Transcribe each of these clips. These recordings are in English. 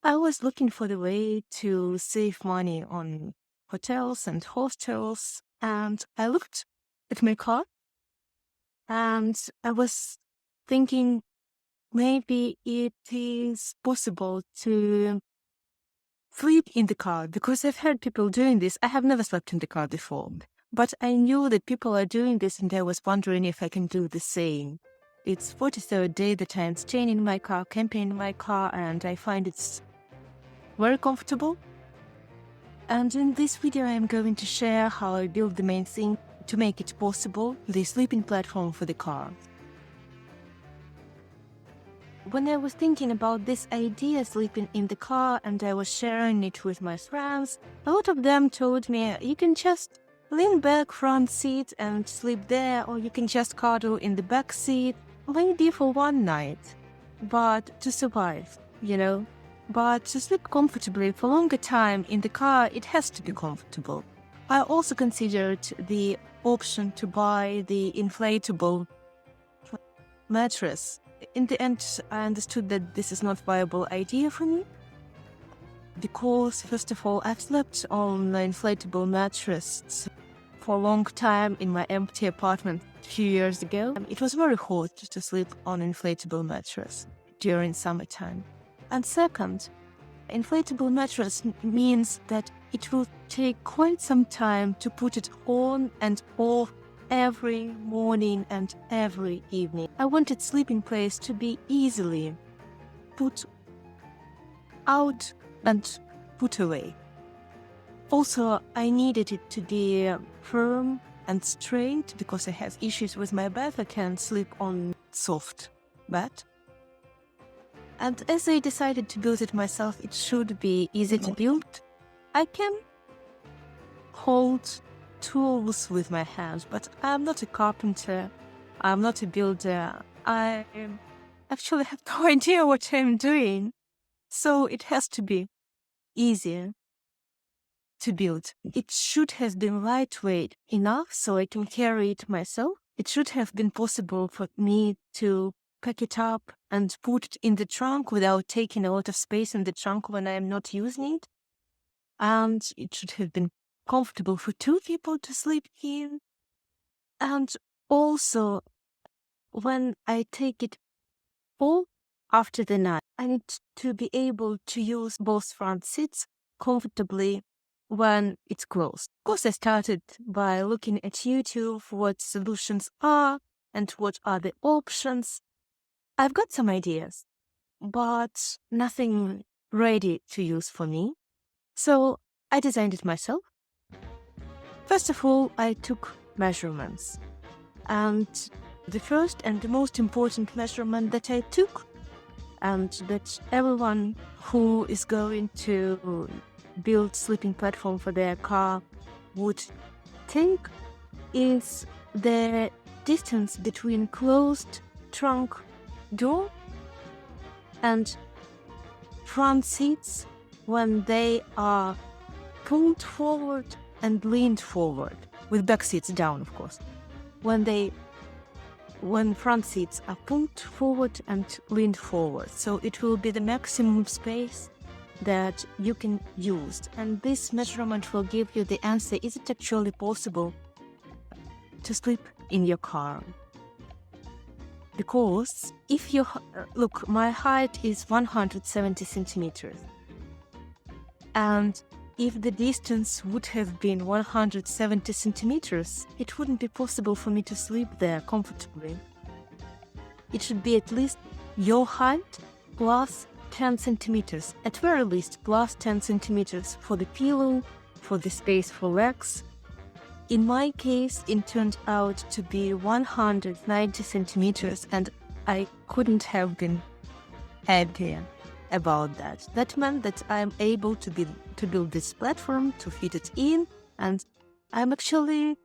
I was looking for the way to save money on hotels and hostels, and I looked at my car and I was thinking maybe it is possible to sleep in the car because I've heard people doing this. I have never slept in the car before, but I knew that people are doing this and I was wondering if I can do the same. It's 43rd day that I'm staying in my car, camping in my car, and I find it's very comfortable. And in this video I am going to share how I built the main thing to make it possible, the sleeping platform for the car. When I was thinking about this idea, sleeping in the car, and I was sharing it with my friends, a lot of them told me you can just lean back front seat and sleep there, or you can just cuddle in the back seat, maybe for one night, but to survive, But to sleep comfortably for a longer time in the car, it has to be comfortable. I also considered the option to buy the inflatable mattress. In the end, I understood that this is not a viable idea for me because, first of all, I've slept on an inflatable mattress for a long time in my empty apartment a few years ago. It was very hot to sleep on an inflatable mattress during summertime. And second, inflatable mattress means that it will take quite some time to put it on and off every morning and every evening. I wanted sleeping place to be easily put out and put away. Also, I needed it to be firm and straight because I have issues with my back. I can't sleep on soft bed. And as I decided to build it myself, it should be easy to build. I can hold tools with my hands, but I'm not a carpenter. I'm not a builder. I actually have no idea what I'm doing. So it has to be easier to build. It should have been lightweight enough so I can carry it myself. It should have been possible for me to pack it up and put it in the trunk without taking a lot of space in the trunk when I am not using it. And it should have been comfortable for two people to sleep in. And also, when I take it all after the night, I need to be able to use both front seats comfortably when it's closed. Of course, I started by looking at YouTube what solutions are and what are the options. I've got some ideas, but nothing ready to use for me. So I designed it myself. First of all, I took measurements. And the first and the most important measurement that I took, and that everyone who is going to build sleeping platform for their car would think, is the distance between closed trunk door and front seats when they are pulled forward and leaned forward, with back seats down, of course. When front seats are pulled forward and leaned forward. So it will be the maximum space that you can use. And this measurement will give you the answer, is it actually possible to sleep in your car? Because if you look, my height is 170 centimeters. And if the distance would have been 170 centimeters, it wouldn't be possible for me to sleep there comfortably. It should be at least your height plus 10 centimeters, at very least plus 10 centimeters for the pillow, for the space for legs. In my case, it turned out to be 190 centimeters, and I couldn't have been happier about that. That meant that I'm able to build this platform, to fit it in, and I'm actually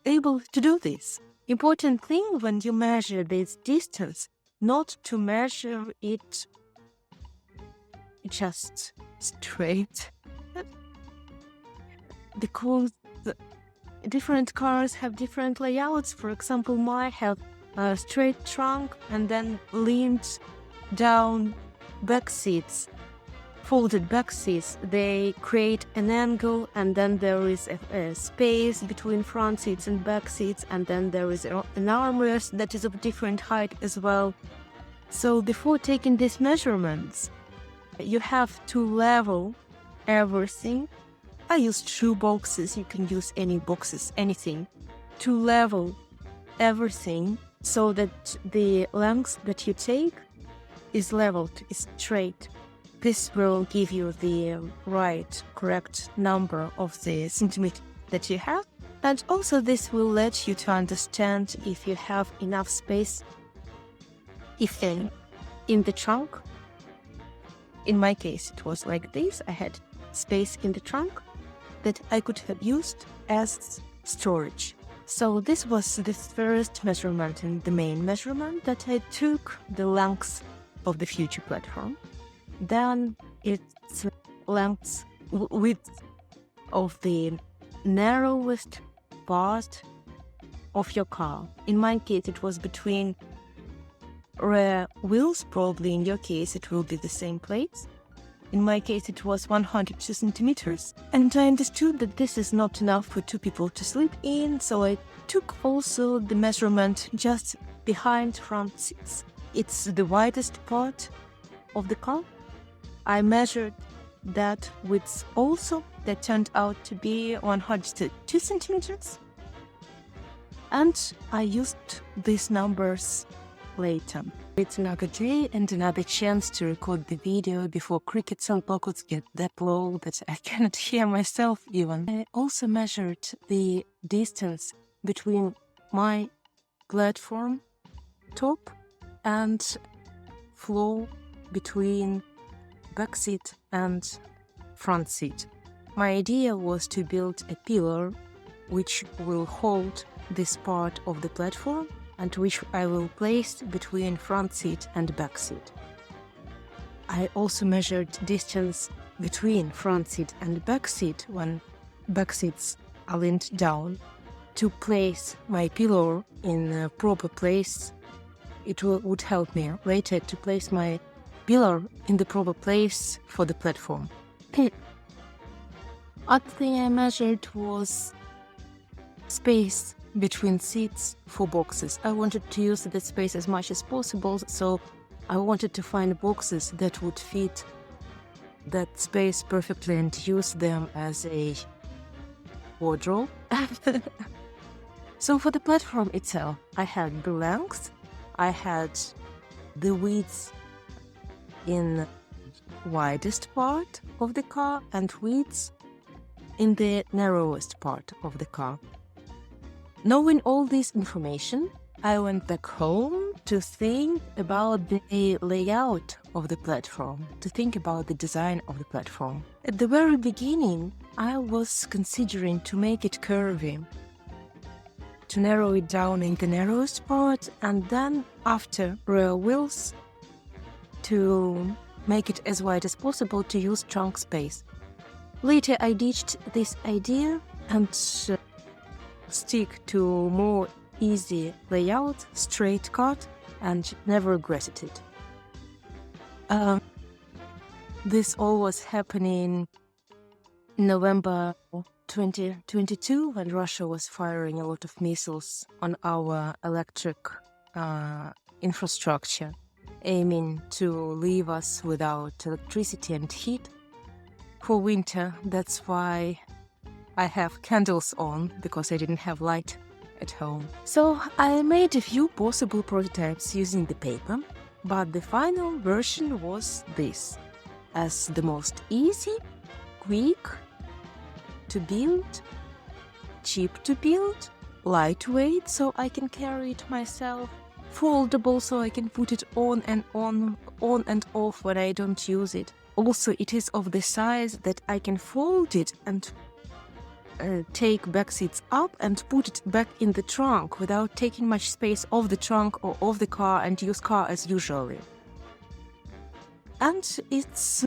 able to do this. Important thing when you measure this distance, not to measure it just straight. Because different cars have different layouts. For example, mine have a straight trunk and then leaned down back seats, folded back seats, they create an angle, and then there is a space between front seats and back seats, and then there is an armrest that is of different height as well. So before taking these measurements, you have to level everything. I used shoe boxes, you can use any boxes, anything, to level everything so that the length that you take is leveled, is straight. This will give you the correct number of the centimeter that you have. And also this will let you to understand if you have enough space, if any, in the trunk. In my case, it was like this. I had space in the trunk that I could have used as storage. So this was the first measurement and the main measurement, that I took the length of the future platform. Then it's width of the narrowest part of your car. In my case, it was between rear wheels. Probably in your case, it will be the same plates. In my case, it was 102 centimeters. And I understood that this is not enough for 2 people to sleep in, so I took also the measurement just behind front seats. It's the widest part of the car. I measured that width also. That turned out to be 102 centimeters. And I used these numbers later. It's another day and another chance to record the video before crickets and pockets get that low that I cannot hear myself even. I also measured the distance between my platform top and floor between back seat and front seat. My idea was to build a pillar which will hold this part of the platform and which I will place between front seat and back seat. I also measured distance between front seat and back seat when back seats are leaned down to place my pillow in a proper place. It would help me later to place my pillar in the proper place for the platform. Other thing I measured was space between seats for boxes. I wanted to use that space as much as possible, so I wanted to find boxes that would fit that space perfectly and use them as a wardrobe. So for the platform itself, I had the length, I had the width in widest part of the car and width in the narrowest part of the car. Knowing all this information, I went back home to think about the layout of the platform, to think about the design of the platform. At the very beginning, I was considering to make it curvy, to narrow it down in the narrowest part, and then after rear wheels, to make it as wide as possible to use trunk space. Later I ditched this idea and stick to more easy layout, straight cut, and never regretted it. This all was happening in November 2022 when Russia was firing a lot of missiles on our electric infrastructure, aiming to leave us without electricity and heat for winter. That's why I have candles on, because I didn't have light at home. So I made a few possible prototypes using the paper, but the final version was this, as the most easy, quick to build, cheap to build, lightweight so I can carry it myself, foldable so I can put it on and off when I don't use it. Also, it is of the size that I can fold it and take back seats up and put it back in the trunk without taking much space off the trunk or off the car and use car as usually. And it's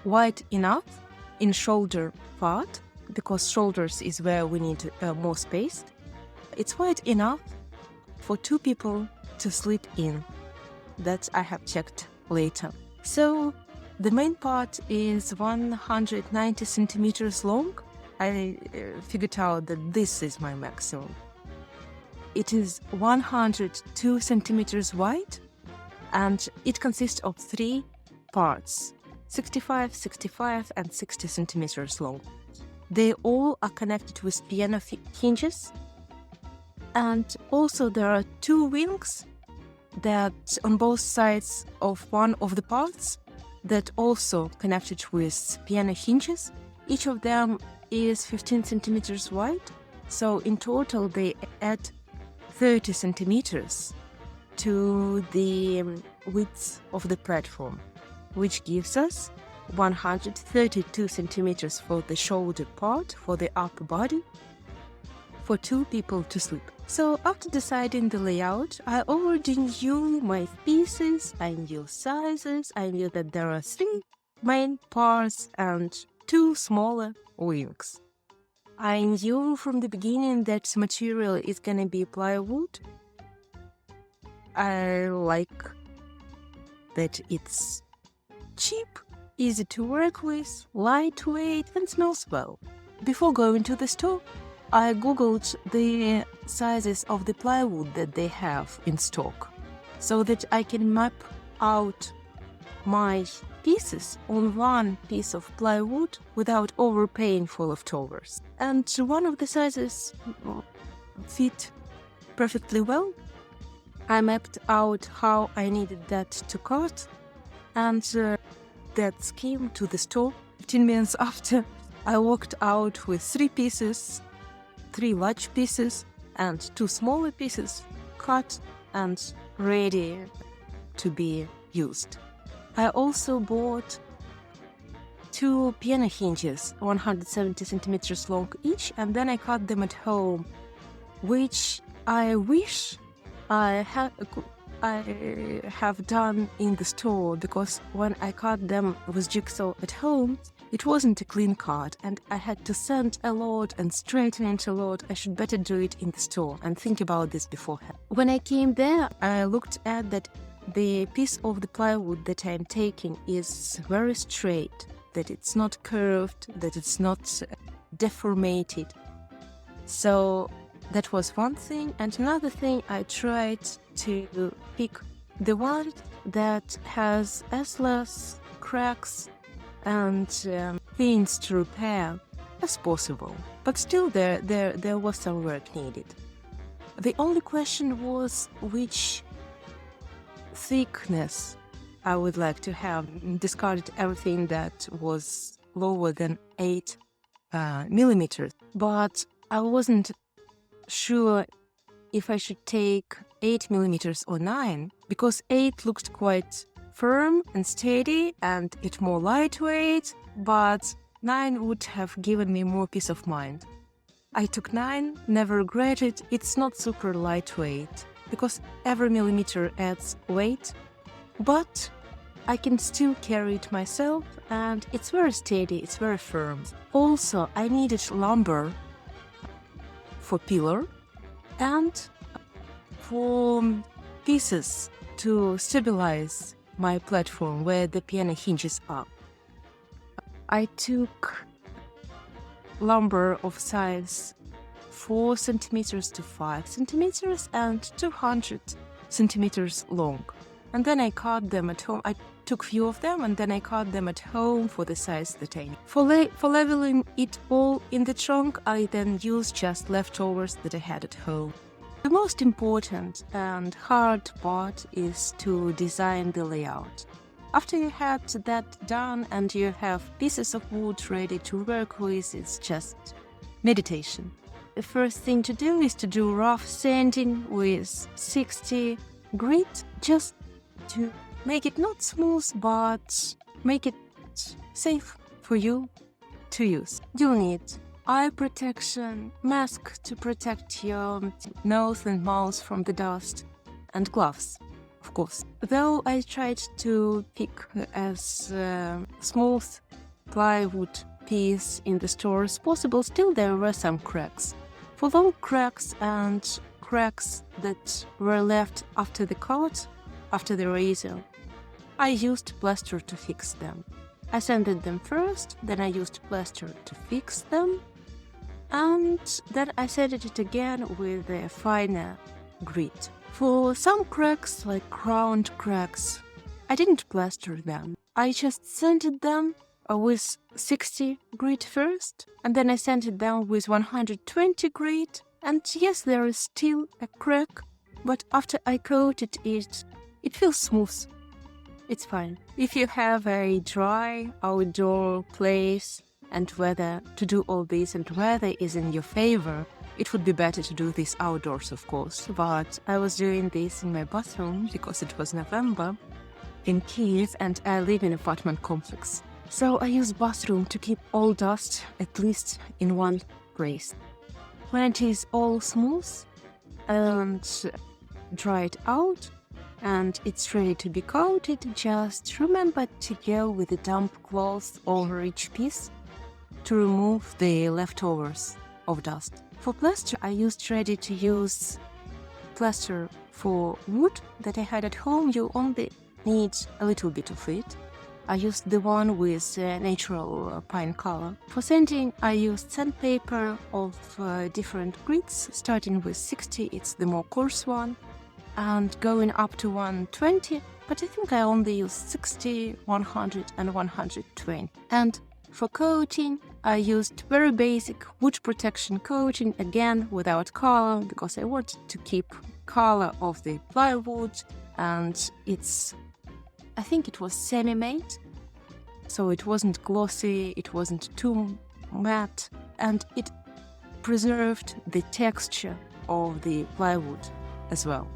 wide enough in shoulder part, because shoulders is where we need more space. It's wide enough for 2 people to sleep in. That I have checked later. So the main part is 190 centimeters long. I figured out that this is my maximum. It is 102 centimeters wide, and it consists of 3 parts, 65, 65, and 60 centimeters long. They all are connected with piano hinges, and also there are 2 wings that on both sides of one of the parts that also connected with piano hinges. Each of them is 15 centimeters wide, so in total they add 30 centimeters to the width of the platform, which gives us 132 centimeters for the shoulder part, for the upper body, for 2 people to sleep. So after deciding the layout, I already knew my pieces, I knew sizes, I knew that there are 3 main parts and 2 smaller wings. I knew from the beginning that material is gonna be plywood. I like that it's cheap, easy to work with, lightweight, and smells well. Before going to the store, I googled the sizes of the plywood that they have in stock, so that I can map out my pieces on one piece of plywood without overpaying for leftovers. And one of the sizes fit perfectly well. I mapped out how I needed that to cut, and that came to the store. 15 minutes after, I walked out with 3 pieces, 3 large pieces and 2 smaller pieces cut and ready to be used. I also bought 2 piano hinges, 170 centimeters long each, and then I cut them at home, which I wish I have done in the store, because when I cut them with jigsaw at home, it wasn't a clean cut and I had to sand a lot and straighten it a lot. I should better do it in the store and think about this beforehand. When I came there, I looked at that the piece of the plywood that I'm taking is very straight, that it's not curved, that it's not deformated. So that was one thing. And another thing, I tried to pick the one that has as less cracks and things to repair as possible. But still there was some work needed. The only question was which thickness I would like to have. Discarded everything that was lower than 8 millimeters. But I wasn't sure if I should take 8 millimeters or 9, because 8 looked quite firm and steady and it's more lightweight, but 9 would have given me more peace of mind. I took 9, never regretted. It's not super lightweight because every millimeter adds weight, but I can still carry it myself and it's very steady, it's very firm. Also, I needed lumber for pillar and for pieces to stabilize my platform where the piano hinges are. I took lumber of size 4 centimeters to 5 centimeters and 200 centimeters long. And then I cut them at home. I took few of them and then I cut them at home for the size that I need. For leveling it all in the trunk, I then used just leftovers that I had at home. The most important and hard part is to design the layout. After you have that done and you have pieces of wood ready to work with, it's just meditation. The first thing to do is to do rough sanding with 60 grit, just to make it not smooth, but make it safe for you to use. You'll need eye protection, mask to protect your nose and mouth from the dust, and gloves, of course. Though I tried to pick as smooth plywood piece in the store as possible, still there were some cracks. For long cracks and cracks that were left after the cut, after the razor, I used plaster to fix them. I sanded them first, then I used plaster to fix them, and then I sanded it again with a finer grit. For some cracks, like round cracks, I didn't plaster them. I just sanded them with 60 grit first, and then I sanded them with 120 grit. And yes, there is still a crack, but after I coated it, it feels smooth. It's fine. If you have a dry outdoor place and weather to do all this, and weather is in your favor, it would be better to do this outdoors, of course. But I was doing this in my bathroom because it was November in Kyiv and I live in an apartment complex. So I use bathroom to keep all dust at least in one place. When it is all smooth and dried out and it's ready to be coated, just remember to go with a damp cloth over each piece to remove the leftovers of dust. For plaster, I used ready-to-use plaster for wood that I had at home. You only need a little bit of it. I used the one with natural pine color. For sanding, I used sandpaper of different grits, starting with 60, it's the more coarse one, and going up to 120, but I think I only used 60, 100 and 120. And for coating, I used very basic wood protection coating, again without color, because I wanted to keep color of the plywood, and I think it was semi-matte, so it wasn't glossy, it wasn't too matte, and it preserved the texture of the plywood as well.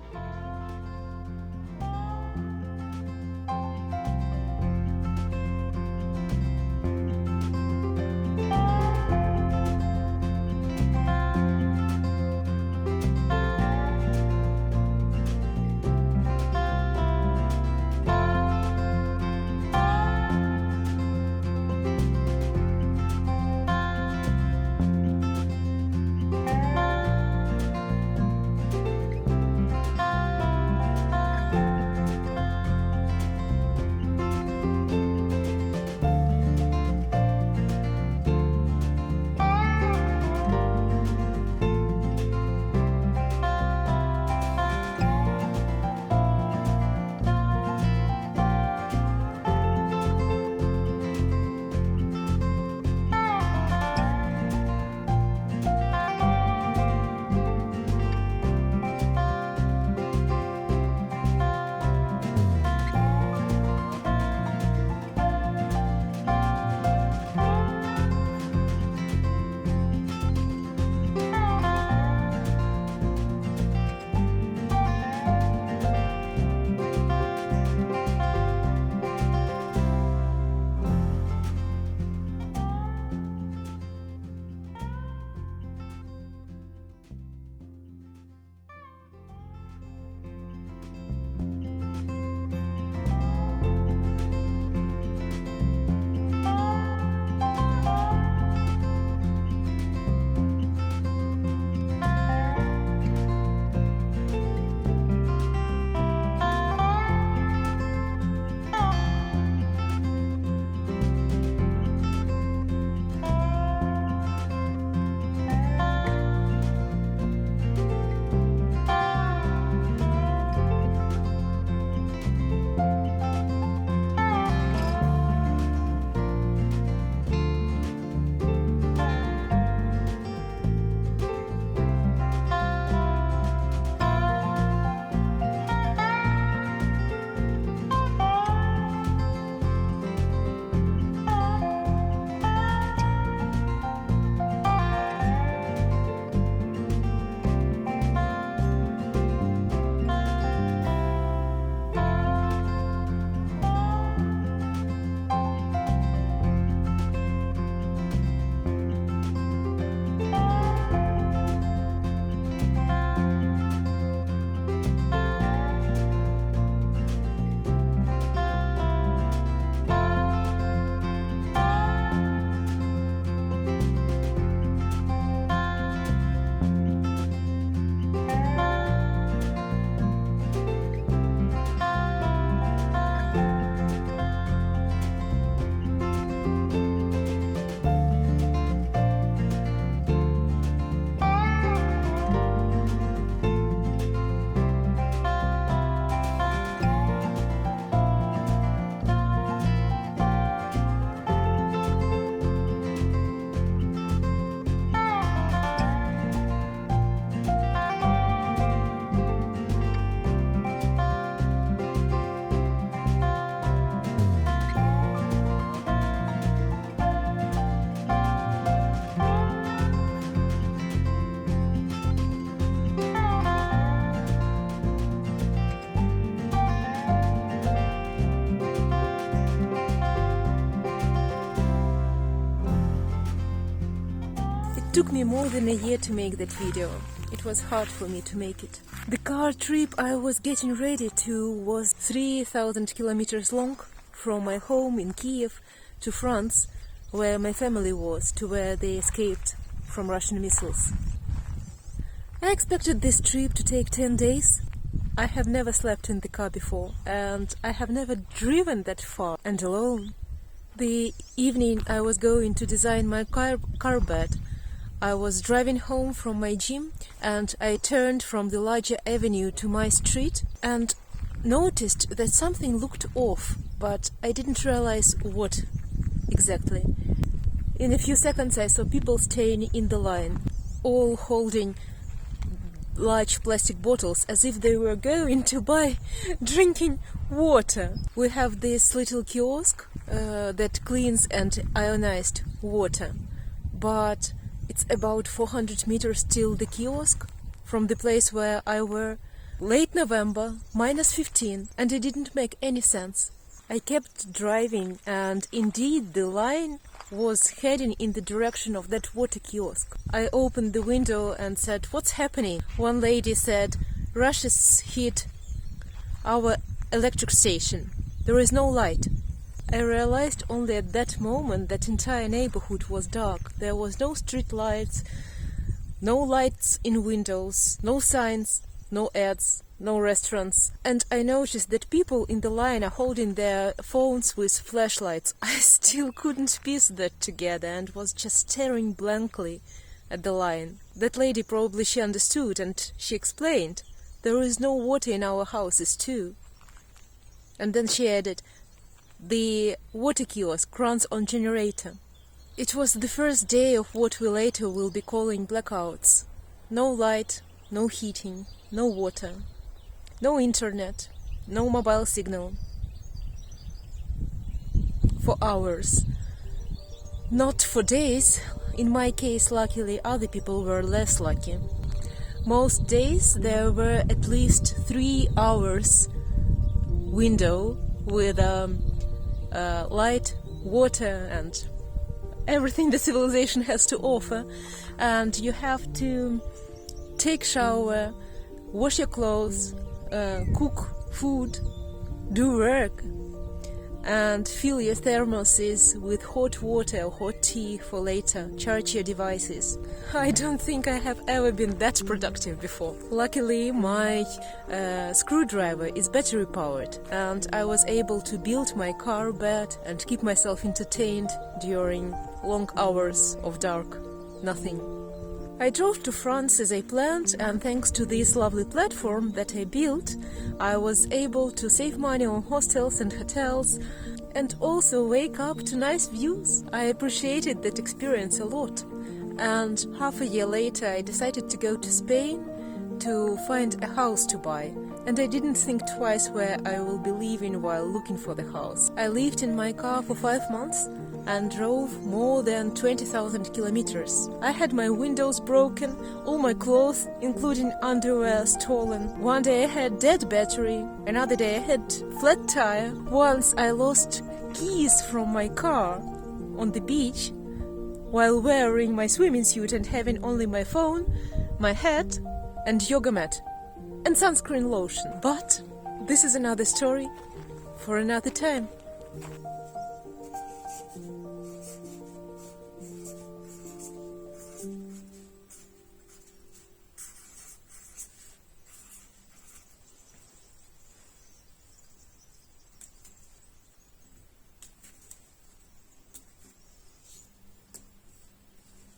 took me more than a year to make that video. It was hard for me to make it. The car trip I was getting ready to was 3,000 kilometers long, from my home in Kiev to France, where my family was, to where they escaped from Russian missiles. I expected this trip to take 10 days. I have never slept in the car before, and I have never driven that far and alone. The evening I was going to design my car bed, I was driving home from my gym, and I turned from the larger avenue to my street and noticed that something looked off, but I didn't realize what exactly. In a few seconds I saw people staying in the line, all holding large plastic bottles as if they were going to buy drinking water. We have this little kiosk that cleans and ionized water, but it's about 400 meters till the kiosk from the place where I were. Late November, -15, and it didn't make any sense. I kept driving, and indeed the line was heading in the direction of that water kiosk. I opened the window and said, "What's happening?" One lady said, "Russia's hit our electric station. There is no light." I realized only at that moment that entire neighborhood was dark. There was no street lights, no lights in windows, no signs, no ads, no restaurants. And I noticed that people in the line are holding their phones with flashlights. I still couldn't piece that together and was just staring blankly at the line. That lady, probably she understood, and she explained, "There is no water in our houses too." And then she added, "The water kiosk runs on generator." It was the first day of what we later will be calling blackouts. No light, no heating, no water, no internet, no mobile signal. For hours. Not for days. In my case, luckily, other people were less lucky. Most days there were at least 3 hours window with light, water, and everything the civilization has to offer, and you have to take shower, wash your clothes, cook food, do work, and fill your thermoses with hot water or hot tea for later, charge your devices. I don't think I have ever been that productive before. Luckily, my screwdriver is battery powered, and I was able to build my car bed and keep myself entertained during long hours of dark nothing. I drove to France as I planned, and thanks to this lovely platform that I built, I was able to save money on hostels and hotels, and also wake up to nice views. I appreciated that experience a lot. And half a year later I decided to go to Spain to find a house to buy. And I didn't think twice where I will be living while looking for the house. I lived in my car for 5 months and drove more than 20,000 kilometers. I had my windows broken, all my clothes, including underwear, stolen. One day I had dead battery, another day I had flat tire. Once I lost keys from my car on the beach while wearing my swimming suit and having only my phone, my hat, and yoga mat, and sunscreen lotion. But this is another story for another time.